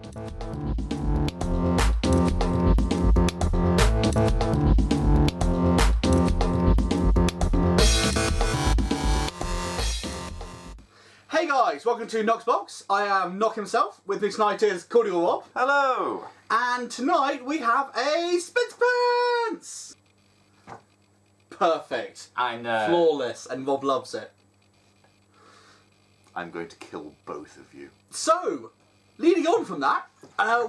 Hey guys, welcome to Knoxbox. I am Knock himself. With me tonight is Cordial Rob. Hello! And tonight we have a Spence Pants! Perfect. I know. Flawless, and Rob loves it. I'm going to kill both of you. So, leading on from that,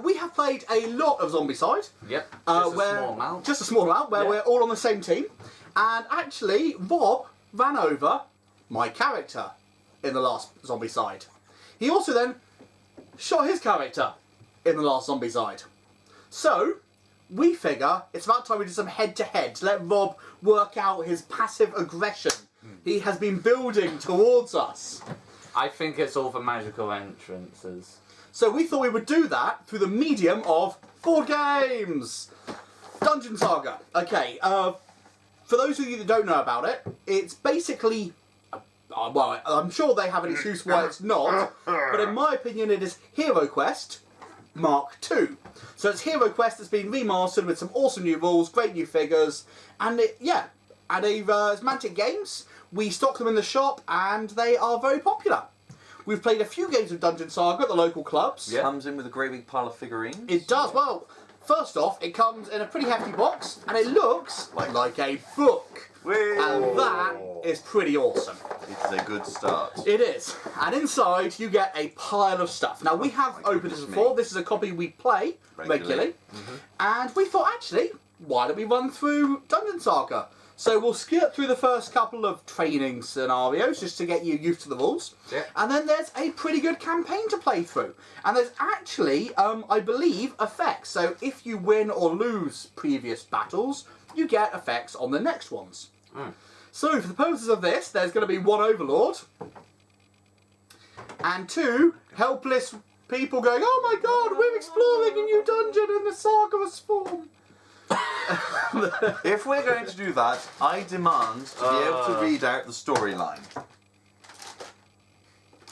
we have played a lot of Zombicide. Yep, just a small amount. Just a small amount, where we're all on the same team. And actually, Rob ran over my character in the last Zombicide. He also then shot his character in the last Zombicide. So, we figure it's about time we did some head-to-head to let Rob work out his passive aggression he has been building towards us. I think it's all for magical entrances. So we thought we would do that through the medium of board games. Dungeon Saga. Okay, for those of you that don't know about it, it's basically... well, I'm sure they have an excuse why it's not, but in my opinion it is Hero Quest Mark II. So it's Hero Quest that's been remastered with some awesome new rules, great new figures, and it's Mantic Games. We stock them in the shop and they are very popular. We've played a few games of Dungeon Saga at the local clubs. It comes in with a great big pile of figurines. It does. Well, first off, it comes in a pretty hefty box and it looks like a book. Whee! And that is pretty awesome. It's a good start. It is. And inside you get a pile of stuff. Now we have opened this before. This is a copy we play regularly. And we thought, actually, why don't we run through Dungeon Saga? So we'll skirt through the first couple of training scenarios just to get you used to the rules. Yeah. And then there's a pretty good campaign to play through. And there's actually, I believe, effects. So if you win or lose previous battles, you get effects on the next ones. So for the purposes of this, there's going to be one Overlord. And two helpless people going, oh my god, we're exploring a new dungeon in the Saga form. If we're going to do that, I demand to be able to read out the storyline.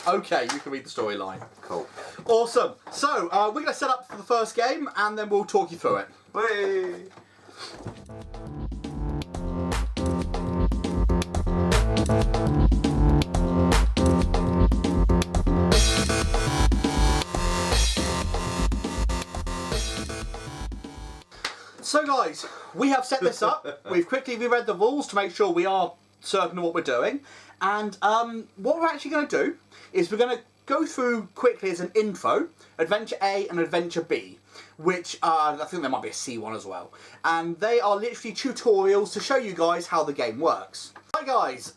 Okay, you can read the storyline. Cool. Awesome. So, we're going to set up for the first game, and then we'll talk you through it. Whee! So guys, we have set this up. We've quickly reread the rules to make sure we are certain of what we're doing. And what we're actually going to do is we're going to go through quickly as an intro, Adventure A and Adventure B, which I think there might be a C one as well. And they are literally tutorials to show you guys how the game works. Right guys,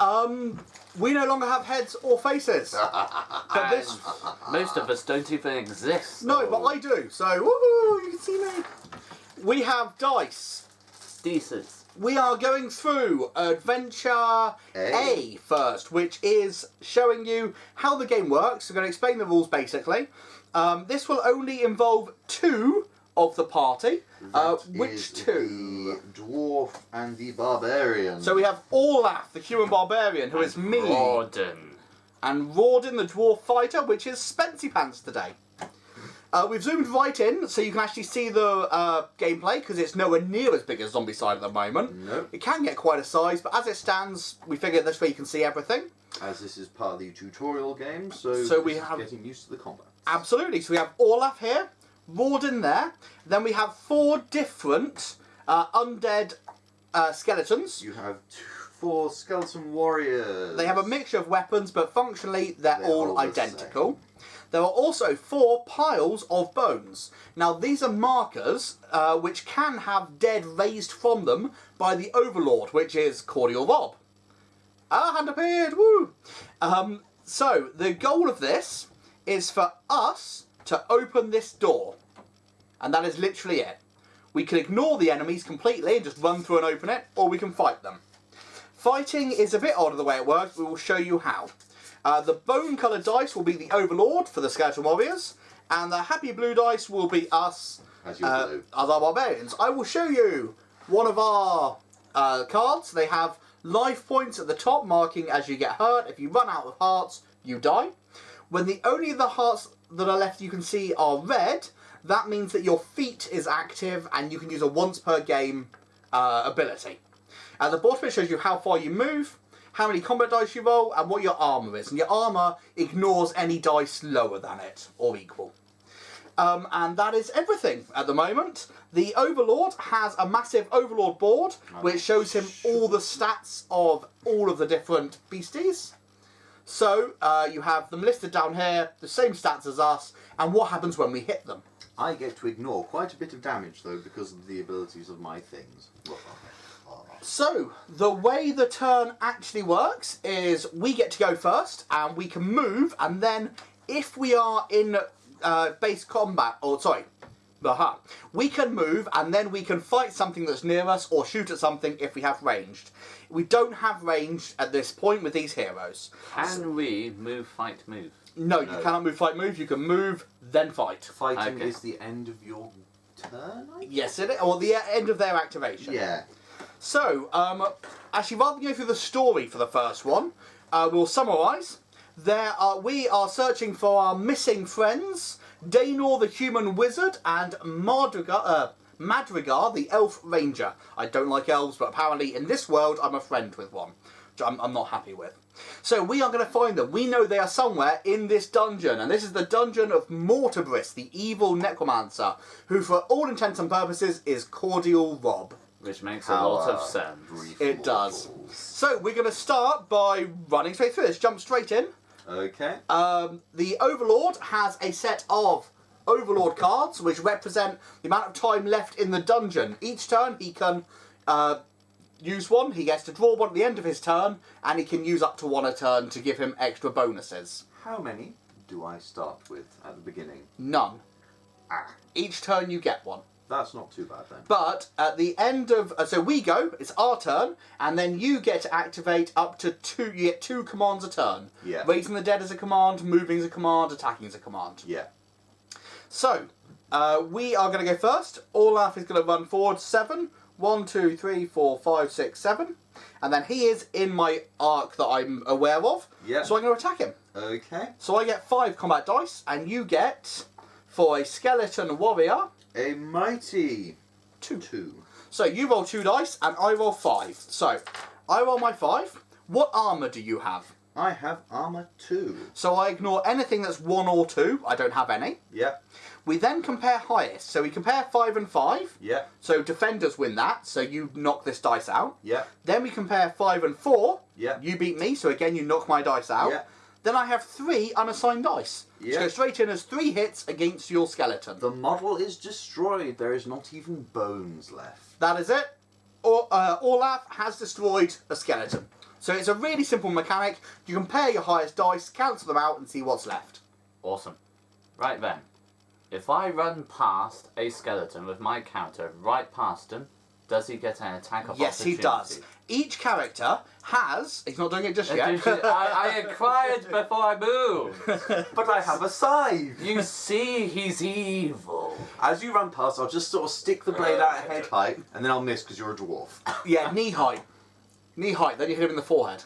we no longer have heads or faces. But this... Most of us don't even exist. No, but I do. So, woohoo, you can see me. We have dice. Decent. We are going through Adventure A first, which is showing you how the game works. We're going to explain the rules basically. This will only involve two of the party. Which two? The dwarf and the barbarian. So we have Olaf, the human barbarian, who is me. Rawdon. And Rawdon, the dwarf fighter, which is Spency Pants today. We've zoomed right in, so you can actually see the gameplay, because it's nowhere near as big as Zombicide at the moment. Nope. It can get quite a size, but as it stands, we figure this way you can see everything. As this is part of the tutorial game, so we this have is getting used to the combat. Absolutely. So we have Olaf here, Rawdon there, then we have four different undead skeletons. You have four skeleton warriors. They have a mixture of weapons, but functionally they're all the identical. same. There are also four piles of bones. Now these are markers which can have dead raised from them by the Overlord, which is Cordial Rob. Ah, hand appeared, woo! So the goal of this is for us to open this door. And that is literally it. We can ignore the enemies completely and just run through and open it, or we can fight them. Fighting is a bit odd of the way it works, we will show you how. The bone-coloured dice will be the Overlord for the Skeleton Warriors, and the happy blue dice will be us as our barbarians. I will show you one of our cards. They have life points at the top, marking as you get hurt. If you run out of hearts, you die. When the only of the hearts that are left you can see are red, that means that your feat is active and you can use a once per game ability. At the bottom it shows you how far you move, how many combat dice you roll, and what your armour is. And your armour ignores any dice lower than it, or equal. And that is everything at the moment. The Overlord has a massive Overlord board, which shows him all the stats of all of the different beasties. So, you have them listed down here, the same stats as us, and what happens when we hit them. I get to ignore quite a bit of damage, though, because of the abilities of my things. So, the way the turn actually works is we get to go first, and we can move, and then if we are in base combat, we can move, and then we can fight something that's near us, or shoot at something if we have ranged. We don't have ranged at this point with these heroes. Can we move, fight, move? No, you cannot move, fight, move. You can move, then fight. Fighting is the end of your turn, I guess? Yes, it is. Or the end of their activation. Yeah. So, actually, rather than go through the story for the first one, we'll summarise. We are searching for our missing friends, Daynor the human wizard, and Madrigar the elf ranger. I don't like elves, but apparently in this world I'm a friend with one, which I'm not happy with. So we are going to find them. We know they are somewhere in this dungeon, and this is the dungeon of Mortabris, the evil necromancer, who for all intents and purposes is Cordial Rob. Which makes a lot of sense. It does. So we're going to start by running straight through this. Jump straight in. Okay. The Overlord has a set of Overlord cards, which represent the amount of time left in the dungeon. Each turn he can use one. He gets to draw one at the end of his turn, and he can use up to one a turn to give him extra bonuses. How many do I start with at the beginning? None. Ah. Each turn you get one. That's not too bad then. But at the end of... so we go, it's our turn, and then you get to activate up to two... You get 2 commands a turn. Yeah. Raising the dead is a command, moving is a command, attacking is a command. Yeah. So, we are going to go first. Olaf is going to run forward 7. 1, 2, 3, 4, 5, 6, 7. And then he is in my arc that I'm aware of. Yeah. So I'm going to attack him. Okay. So I get 5 combat dice, and you get, for a skeleton warrior... A mighty 2. So you roll 2 dice, and I roll 5. So, I roll my 5. What armour do you have? I have armour 2. So I ignore anything that's 1 or 2. I don't have any. Yeah. We then compare highest. So we compare 5 and 5. Yeah. So defenders win that. So you knock this dice out. Yeah. Then we compare 5 and 4. Yeah. You beat me. So again, you knock my dice out. Yeah. Then I have 3 unassigned dice. Yeah. So go straight in as 3 hits against your skeleton. The model is destroyed. There is not even bones left. That is it. Olaf has destroyed a skeleton. So it's a really simple mechanic. You compare your highest dice, cancel them out, and see what's left. Awesome. Right then. If I run past a skeleton with my counter right past him, does he get an attack of Yes, he does. Each character has... He's not doing it just yet. I inquired before I moved. But I have a scythe. You see, he's evil. As you run past, I'll just sort of stick the blade out at head height, and then I'll miss because you're a dwarf. Yeah, knee height. Knee height, then you hit him in the forehead.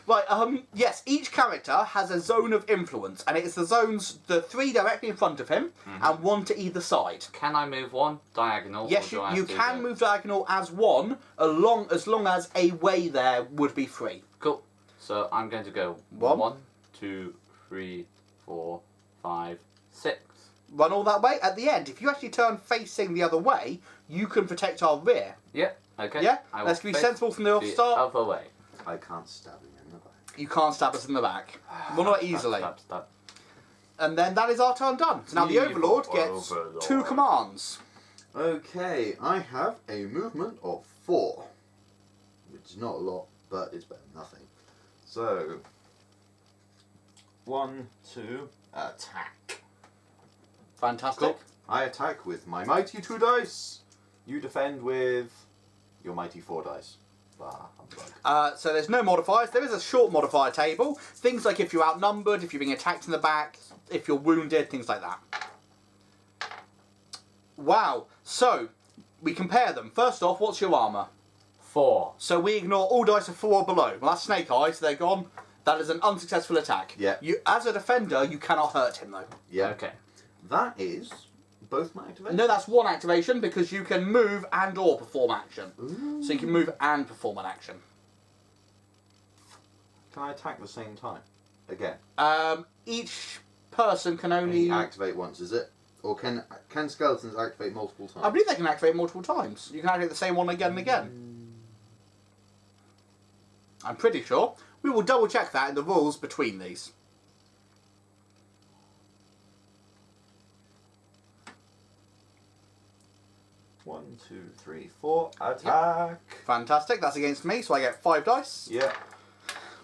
Right, yes, each character has a zone of influence, and it's the zones, the 3 directly in front of him, and 1 to either side. Can I move 1 diagonal? Yes, you can move diagonal as 1, as long as a way there would be free. Cool. So I'm going to go 1, 2, 3, 4, 5, 6. Run all that way. At the end, if you actually turn facing the other way, you can protect our rear. Yep, okay. Yeah? Let's be sensible from the start. Other way. I can't stab him in the back. You can't stab us in the back. Well, not easily. Stab. And then that is our turn done. So now the Overlord gets 2 commands. Okay, I have a movement of 4. Which is not a lot, but it's better than nothing. So, 1, 2, attack. Fantastic. Cool. I attack with my mighty 2 dice. You defend with your mighty 4 dice. So there's no modifiers. There is a short modifier table. Things like if you're outnumbered, if you're being attacked in the back, if you're wounded, things like that. Wow. So, we compare them. First off, what's your armour? 4. So we ignore all dice of 4 or below. Well, that's snake eyes, so they're gone. That is an unsuccessful attack. Yeah. You, as a defender, you cannot hurt him though. Yeah. Okay. That is both my activations. No, that's one activation because you can move and or perform action. Ooh. So you can move and perform an action. Can I attack at the same time? Again. Each person can Only only. activate once, is it? Or can skeletons activate multiple times? I believe they can activate multiple times. You can activate the same one again and again. I'm pretty sure. We will double check that in the rules between these. One, 2, 3, 4. Attack. Fantastic. That's against me, so I get 5 dice. Yeah.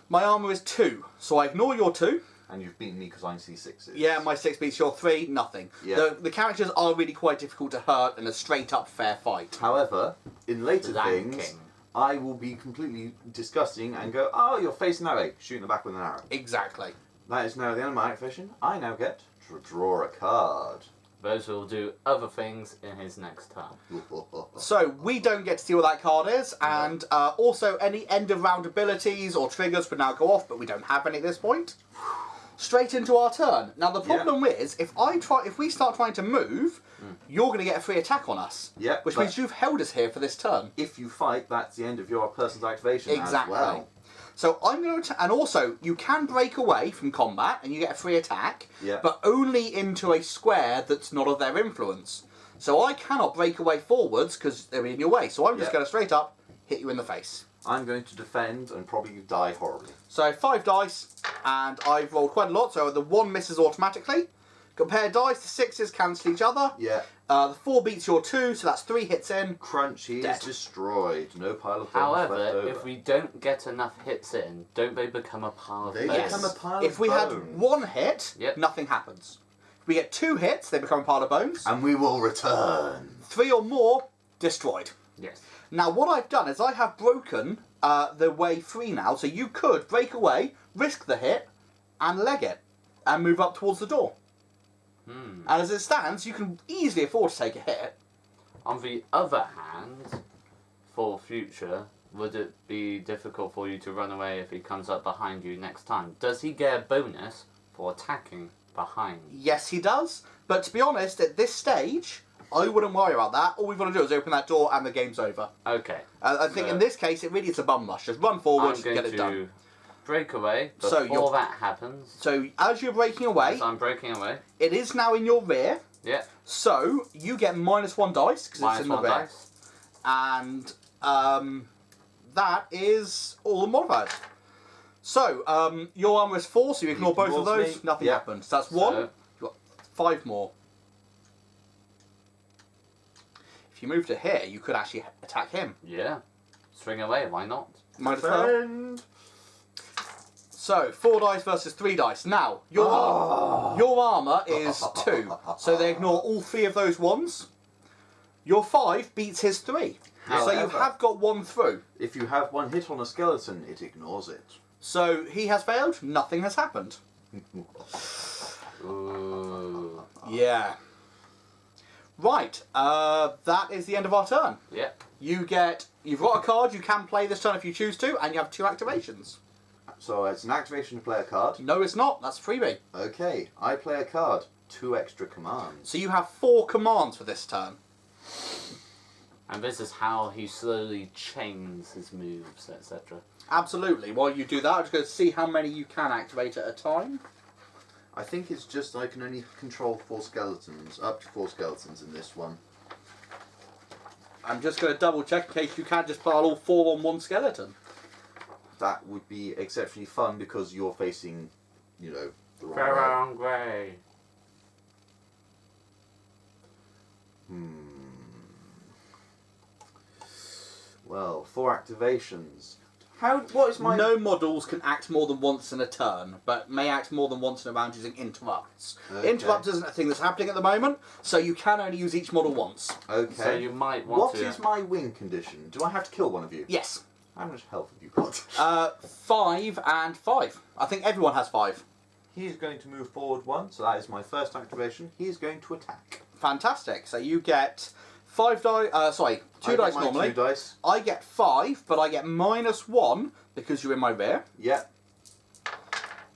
My armour is 2, so I ignore your 2. And you've beaten me because I see 6s. Yeah, my 6 beats your 3, nothing. Yeah. The characters are really quite difficult to hurt in a straight up fair fight. However, in later Lanking. things, I will be completely disgusting and go, oh, you're facing that way. Shoot in the back with an arrow. Exactly. That is now the end of my activation. I now get to draw a card. Those will do other things in his next turn. So, we don't get to see what that card is, and also any end of round abilities or triggers would now go off, but we don't have any at this point. Straight into our turn. Now, the problem is, if we start trying to move, you're going to get a free attack on us. Yeah, Which but- means you've held us here for this turn. If you fight, that's the end of your person's activation Exactly. as well. So I'm going to, and also you can break away from combat and you get a free attack, Yeah. but only into a square that's not of their influence. So I cannot break away forwards because they're in your way. So I'm just Yeah. going to straight up hit you in the face. I'm going to defend and probably die horribly. So 5 dice, and I've rolled quite a lot. So the 1 misses automatically. Compare dice, the 6s cancel each other. Yeah. The 4 beats your 2, so that's 3 hits in. Crunch, he is Dead. destroyed. No pile of bones left However, over. if we don't get enough hits in, don't they become a pile of They bones? become a pile If of we had bones. 1 hit, Yep. nothing happens. If we get 2 hits, they become a pile of bones. And we will return. 3 or more, destroyed. Yes. Now, what I've done is I have broken the way free now, so you could break away, risk the hit, and leg it, and move up towards the door. And as it stands, you can easily afford to take a hit. On the other hand, for future, would it be difficult for you to run away if he comes up behind you next time? Does he get a bonus for attacking behind? Yes, he does, but to be honest, at this stage, I wouldn't worry about that. All we've got to do is open that door and the game's over. Okay. I think So- in this case, it really is a bum rush. Just run forward, I'm going get it to done. break away So before you're- that happens. So as you're breaking away, So I'm breaking away. it is now in your rear, Yeah. so you get -1 dice, because it's Minus in the 1 rear. dice. And that is all the modifiers. So your armor is 4, so you ignore both of Ignores those. me. Nothing Yeah. happens. That's 1. So- You've got 5 more. If you move to here, you could actually attack him. Yeah. Swing away, why not? -12. Defend. So 4 dice versus 3 dice. Now your armor is 2, so they ignore all 3 of those ones. Your 5 beats his 3, so you However- have got 1 through. If you have 1 hit on a skeleton, it ignores it. So he has failed. Nothing has happened. Ooh. Yeah. Right. That is the end of our turn. Yeah. You've got a card you can play this turn if you choose to, and you have 2 activations. So it's an activation to play a card. No, it's not. That's freebie. Okay, I play a card. 2 extra commands. So you have 4 commands for this turn. And this is how he slowly chains his moves, etc. Absolutely. While you do that, I'm just going to see how many you can activate at a time. I think it's just I can only control 4 skeletons, up to 4 skeletons in this one. I'm just going to double check in case you can't just pile all 4 on 1 skeleton. That would be exceptionally fun because you're facing, the wrong way. Wrong way. Well, 4 activations. What is my... No models can act more than once in a turn, but may act more than once in a round using interrupts. Okay. Interrupt isn't a thing that's happening at the moment, so you can only use each model once. Okay. So you might want What to... is my win condition? Do I have to kill one of you? Yes. How much health have you got? 5 and 5. I think everyone has 5. He is going to move forward 1, so that is my first activation. He is going to attack. Fantastic. So you get 5 dice. 2 dice normally. 2 dice. I get 5, but I get -1 because you're in my rear. Yeah.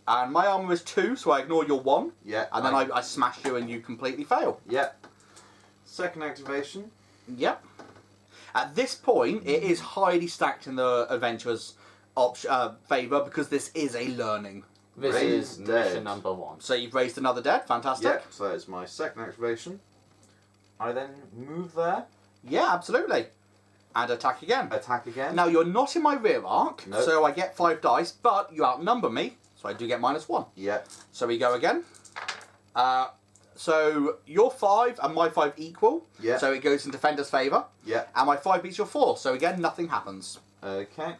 And my armour is 2, so I ignore your 1. Yeah. And then I smash you and you completely fail. Yeah. Second activation. Yep. At this point, it is highly stacked in the adventurer's favour because this is a learning. This is Raised dead. mission number 1. So you've raised another dead. Fantastic. Yeah. So it's my second activation. I then move there. Yeah, absolutely. And attack again. Attack again. Now, you're not in my rear arc, Nope. so I get 5 dice, but you outnumber me, so I do get -1. Yeah. So we go again. So your 5 and my 5 equal, Yeah. so it goes in defender's favour. Yeah. And my 5 beats your 4, so again, nothing happens. Okay.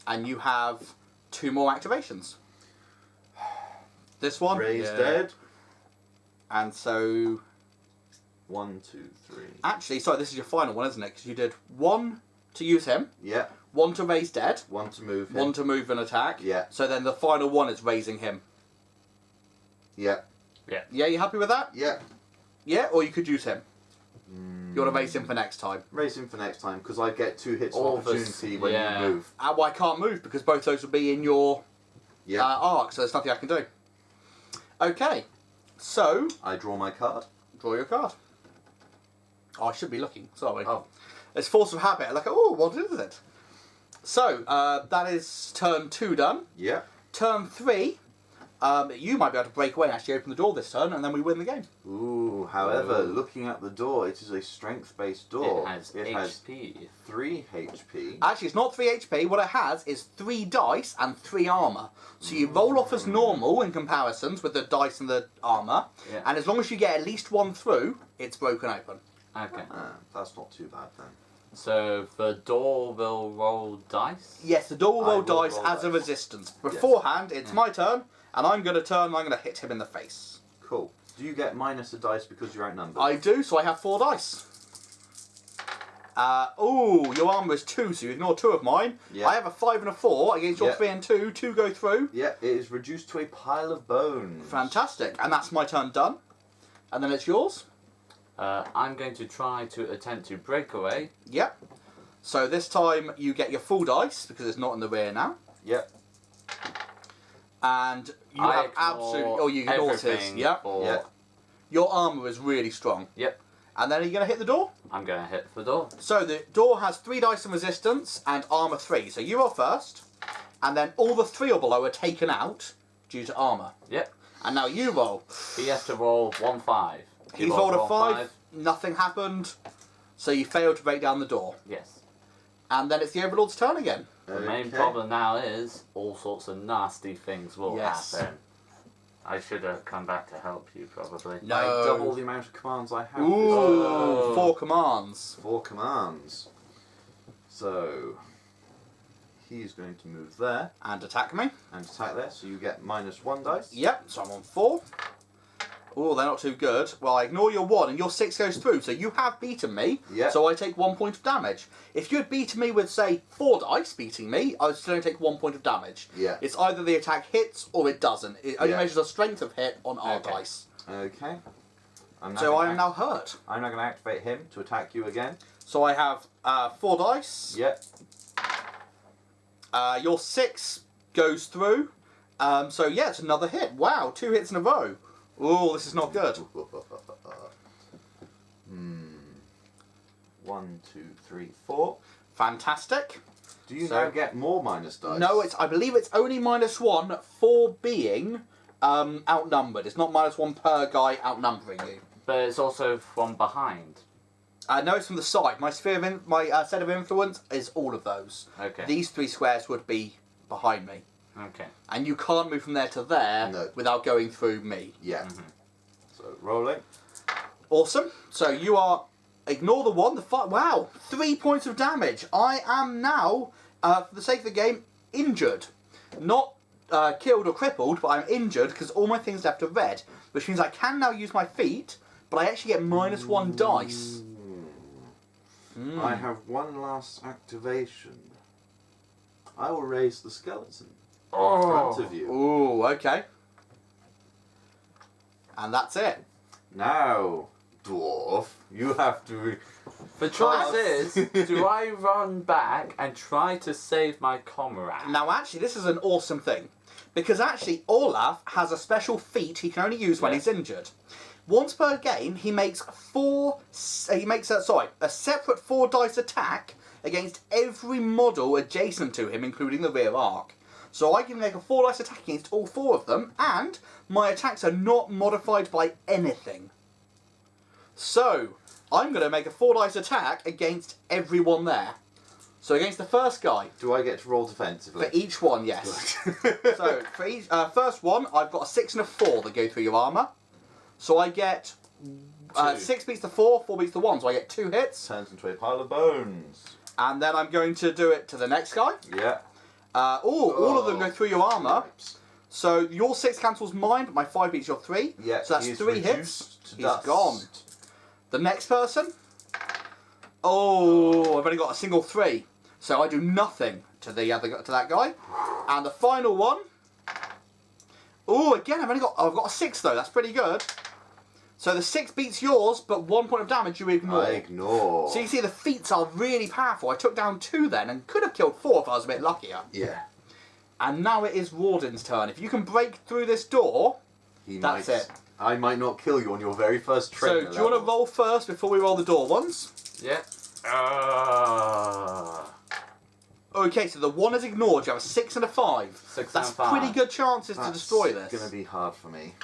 And you have 2 more activations. This one. Raised dead. And so... 1, 2, 3. Actually, sorry, this is your final one, isn't it? Because you did 1 to use him, Yeah. 1 to raise dead, 1 to move him. 1 to move and attack. Yeah. So then the final one is raising him. Yeah. Yeah, you happy with that? Yeah. Yeah, or you could use him. You want to raise him for next time. Raise him for next time because I get 2 hits of All this- opportunity when yeah. you move. Well, I can't move because both those will be in your Yeah. arc, so there's nothing I can do. Okay, so I draw my card. draw your card. Oh, I should be looking. Sorry. Oh. It's force of habit. Like, oh, what is it? So that is turn 2 done. Yeah. Turn 3, you might be able to break away and actually open the door this turn, and then we win the game. Ooh. However, Ooh. looking at the door, it is a strength-based door. It has HP. 3 HP. Actually, it's not 3 HP. What it has is 3 dice and 3 armour. So you roll off as normal in comparisons with the dice and the armour, Yeah. and as long as you get at least 1 through, it's broken open. Okay. That's not too bad then. So the door will roll dice? Yes, the door will I roll will dice roll as a dice. resistance. Beforehand, it's my turn, and I'm going to turn and I'm going to hit him in the face. Cool. Do you get minus a dice because you're outnumbered? I do, so I have 4 dice. Your armour is 2, so you ignore 2 of mine. Yeah. I have a 5 and a 4 against your Yeah. 3 and 2. 2 go through. Yeah, it is reduced to a pile of bones. Fantastic. And that's my turn done. And then it's yours. I'm going to try to attempt to break away. Yep. So this time you get your full dice because it's not in the rear now. Yep. And you I have ignore absolutely... Oh, you ignore his. everything Yep. for- Yeah. Your armour is really strong. Yep. And then are you going to hit the door? I'm going to hit the door. So the door has 3 dice in resistance and armour 3. So you roll first. And then all the 3 or below are taken out due to armour. Yep. And now you roll. He has to roll 1 5. He He's rolled a rolled 5. Nothing happened. So you failed to break down the door. Yes. And then it's the Overlord's turn again. The main Okay. problem now is all sorts of nasty things will Yes. happen. I should have come back to help you, probably. No. I double the amount of commands I have. Ooh, Oh. 4 commands. 4 commands. So he's going to move there And attack me. and attack there. So you get minus 1 dice. Yep, so I'm on 4. Oh, they're not too good. Well, I ignore your 1 and your 6 goes through, so you have beaten me. Yeah. So I take 1 point of damage. If you had beaten me with, say, 4 dice beating me, I would still only take 1 point of damage. Yeah. It's either the attack hits or it doesn't. It only Yeah. measures the strength of hit on our Okay. dice. Okay. So I am now hurt. I'm now going to activate him to attack you again. So I have 4 dice. Yep. Your 6 goes through. So yeah, it's another hit. Wow, 2 hits in a row. Oh, this is not good. 1, 2, 3, 4. Fantastic. Do you So- now get more minus dice? No, I believe it's only -1 for being outnumbered. It's not -1 per guy outnumbering you. But it's also from behind. No, it's from the side. My set of influence is all of those. Okay. These 3 squares would be behind me, Okay. and you can't move from there to there No. without going through me. Yeah. Mm-hmm. So rolling. Awesome. So you are ignore the 1. Wow, 3 points of damage. I am now, for the sake of the game, injured. Not killed or crippled, but I'm injured because all my things left are red, which means I can now use my feet, but I actually get -1 dice. I have one last activation. I will raise the skeleton in front of you. Ooh, okay. And that's it. Now, dwarf, you have to. The choice is, do I run back and try to save my comrade? Now, actually, this is an awesome thing. Because actually, Olaf has a special feat he can only use when he's injured. Once per game, he makes a separate 4 dice attack against every model adjacent to him, including the rear arc. So I can make a 4 dice attack against all 4 of them, and my attacks are not modified by anything. So, I'm going to make a 4 dice attack against everyone there. So against the first guy. Do I get to roll defensively? For each one, yes. So for each first one, I've got a 6 and a 4 that go through your armour. So I get 6 beats the 4, 4 beats the 1, so I get 2 hits. Turns into a pile of bones. And then I'm going to do it to the next guy. Yeah. All of them go through your armour. So your 6 cancels mine, but my 5 beats your 3. Yeah. So that's 3 hits. He's dust. gone. The next person. Oh, I've only got a single 3. So I do nothing to that guy. And the final one. Oh, again, I've got a 6 though. That's pretty good. So the 6 beats yours, but 1 point of damage you ignore. I ignore. So you see the feats are really powerful. I took down 2 then and could have killed 4 if I was a bit luckier. Yeah. And now it is Warden's turn. If you can break through this door, that's it. I might not kill you on your very first trainer So do you want to roll first before we roll the door ones? Yeah. Okay, so the 1 is ignored. You have a 6 and a 5. 6 That's and 5. pretty good chances to destroy this. It's going to be hard for me.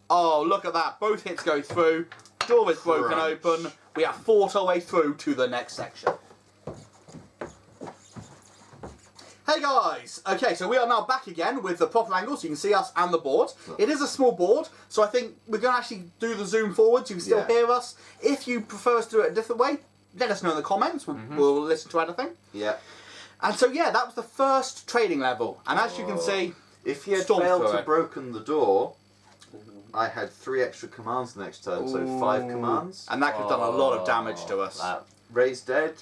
Oh, look at that. Both hits go through. Door is broken Crunch. open. We have fought our way through to the next section. Hey guys! Okay, so we are now back again with the proper angle, so you can see us and the board. It is a small board, so I think we're going to actually do the zoom forward so you can still hear us. If you prefer us to do it a different way, let us know in the comments. We'll listen to anything. Yeah. And so yeah, that was the first trading level. And as you can see, if he had stormed failed through to it. broken the door, I had 3 extra commands next turn, so 5 commands. And that could have done a lot of damage to us. Raise dead,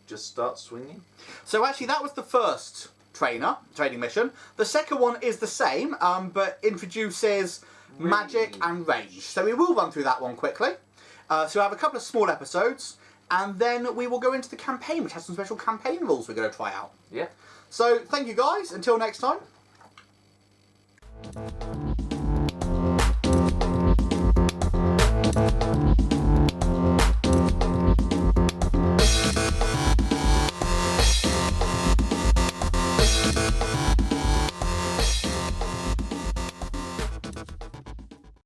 just start swinging. So actually that was the first trading mission. The second one is the same, but introduces magic and range. So we will run through that one quickly. So we have a couple of small episodes, and then we will go into the campaign, which has some special campaign rules we're going to try out. Yeah. So thank you guys. Until next time.